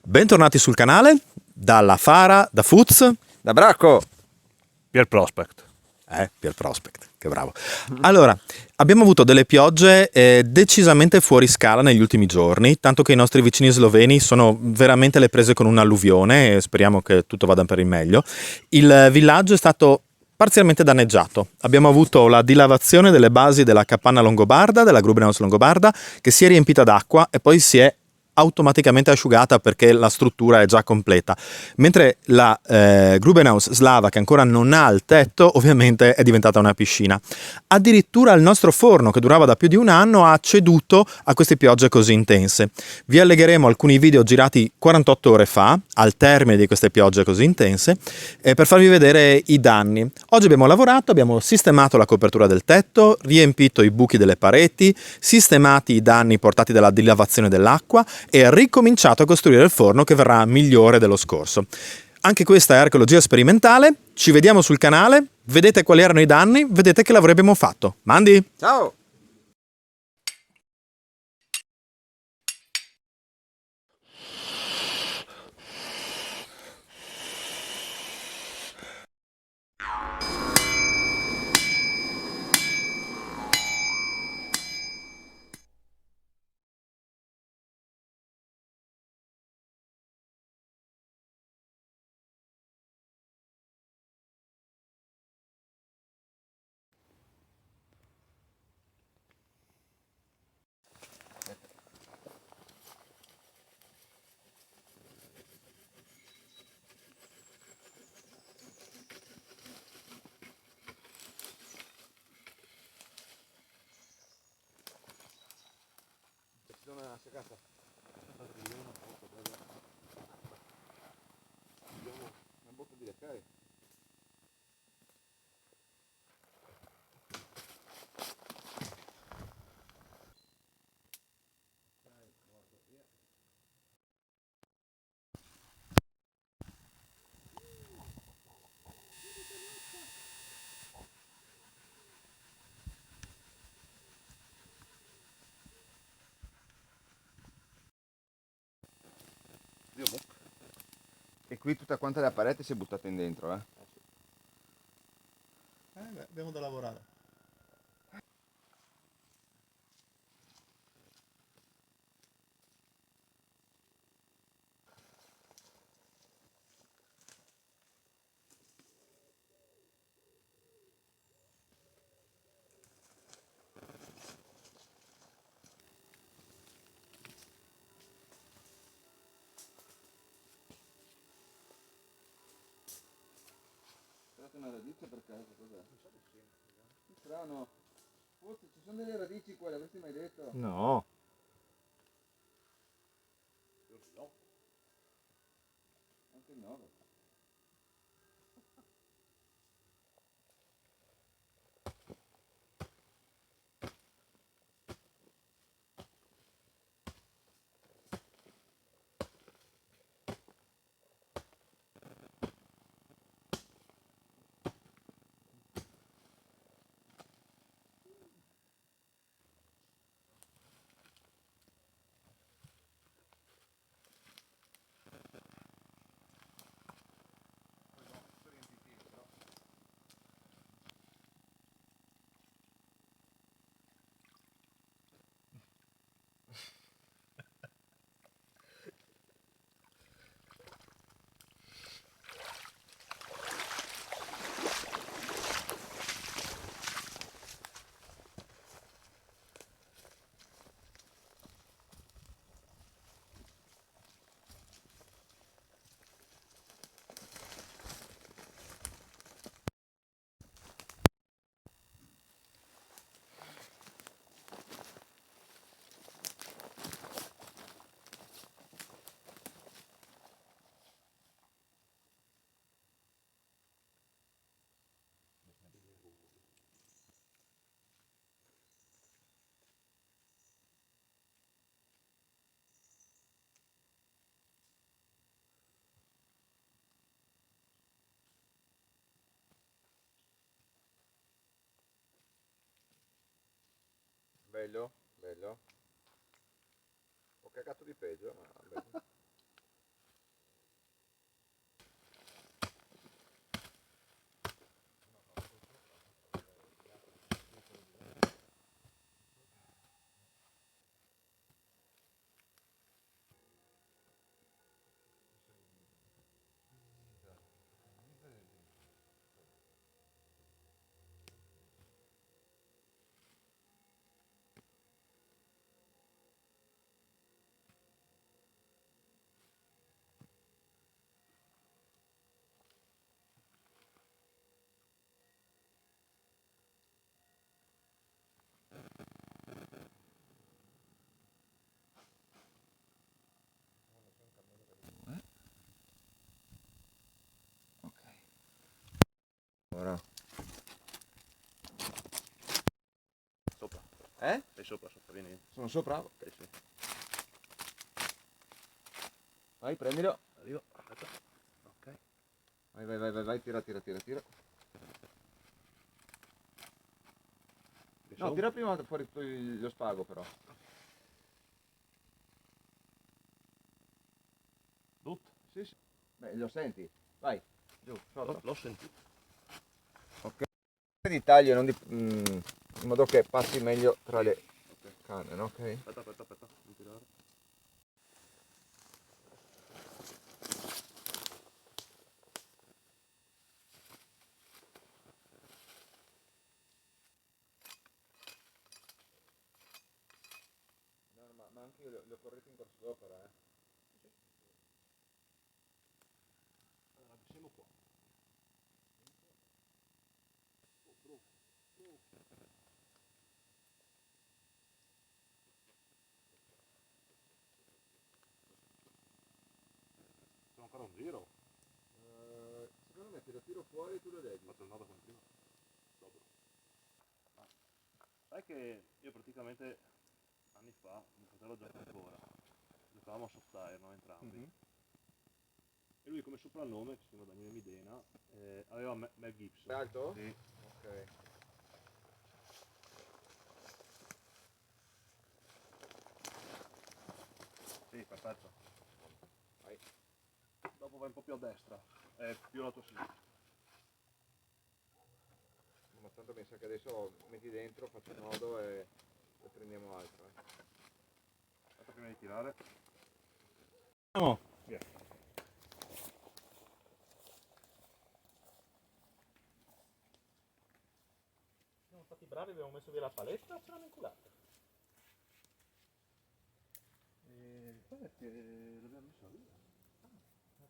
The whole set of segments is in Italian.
Bentornati sul canale, dalla Fara, da Fuz, Da Bracco! Pier Prospect. Pier Prospect, che bravo. Allora, abbiamo avuto delle piogge decisamente fuori scala negli ultimi giorni, tanto che i nostri vicini sloveni sono veramente alle prese con un'alluvione e speriamo che tutto vada per il meglio. Il villaggio è stato parzialmente danneggiato. Abbiamo avuto la dilavazione delle basi della capanna longobarda, della Grubenhaus longobarda, che si è riempita d'acqua e poi si è automaticamente asciugata perché la struttura è già completa, mentre la Grubenhaus slava, che ancora non ha il tetto, ovviamente è diventata una piscina. Addirittura il nostro forno, che durava da più di un anno, ha ceduto a queste piogge così intense. Vi allegheremo alcuni video girati 48 ore fa, al termine di queste piogge così intense, per farvi vedere i danni. Oggi abbiamo lavorato, abbiamo sistemato la copertura del tetto, riempito i buchi delle pareti, sistemati i danni portati dalla dilavazione dell'acqua e ricominciato a costruire il forno che verrà migliore dello scorso. Anche questa è archeologia sperimentale, ci vediamo sul canale, vedete quali erano i danni, vedete che l'avremmo fatto. Mandi! Ciao! E qui tutta quanta la parete si è buttata in dentro, Abbiamo da lavorare. Una radice per caso, cos'è? Che strano. Forse ci sono delle radici qua, l'avresti mai detto? No. Anche il 9. Bello, bello. Ho cagato di peggio, ma bello. Sei sopra, vieni. Sono sopra? Sì, sì. Vai, prendilo. Arrivo, aspetta. Ok. Vai, tira. Che No, so? tira prima fuori lo spago però. Tutto. Sì, sì. Beh, lo senti? Vai, giù, sotto. L'ho sentito. Ok. Di taglio, non in modo che passi meglio tra le canne, no? Ok? Aspetta, non tirare. No, ma anche io li ho corretti in corso d'opera, Allora, siamo qua. Siamo ancora a un giro. Secondo me se lo tiro fuori tu lo leggi. Fatto il nodo come prima. Dopo. Ah. Sai che io praticamente anni fa, mio fratello gioca ancora, giocavamo a soft tire, no, entrambi. E lui come soprannome, che si chiama Daniele Midena, aveva Mel Gibson. È alto? Sì. Ok. Sì, perfetto. Vai. Dopo vai un po' più a destra, più alla tua sinistra. Ma tanto mi sa che adesso metti dentro, faccio il nodo e prendiamo altro. Aspetta prima di tirare. Andiamo. Via. Siamo stati bravi, abbiamo messo via la paletta, ce l'hanno inculata. Perché l'abbiamo messo via?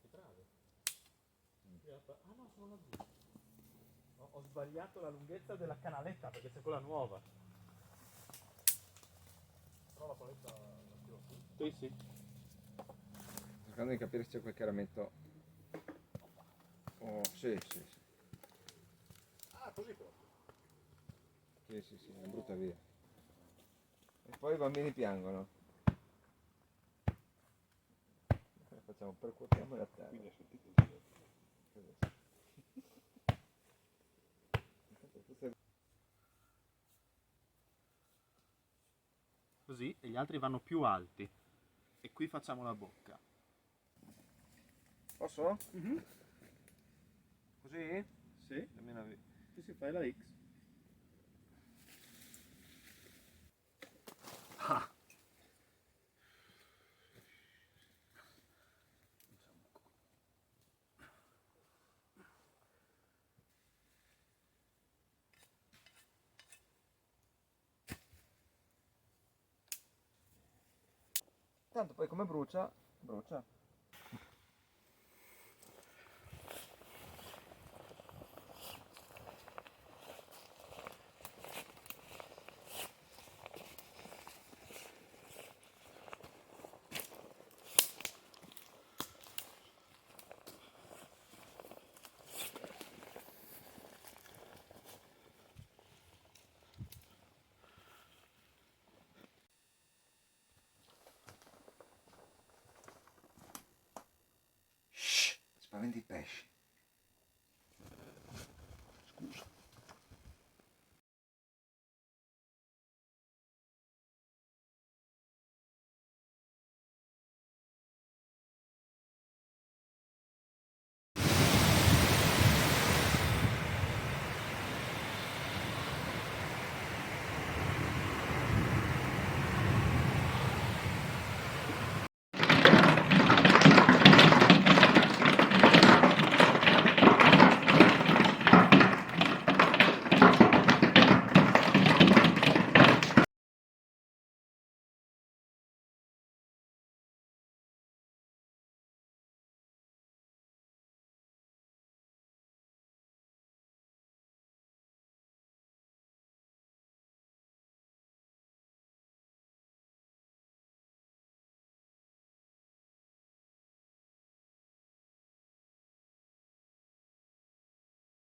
Che bravi. Ah no, sono laggiù. Ho sbagliato la lunghezza della canaletta perché c'è quella nuova. Però la paletta la tiro qui. Sì, sì. Cercando di capire se c'è qualche rametto. Oh, sì. Ah, così proprio. Sì, è brutta via. E poi i bambini piangono. Facciamo, percuotiamo la terra. Quindi hai sentito? Così e gli altri vanno più alti. E qui facciamo la bocca. Posso? Così? Sì, Dammi una via. qui si fai la X. Tanto poi come brucia, brucia. Shh, spaventi i pesci.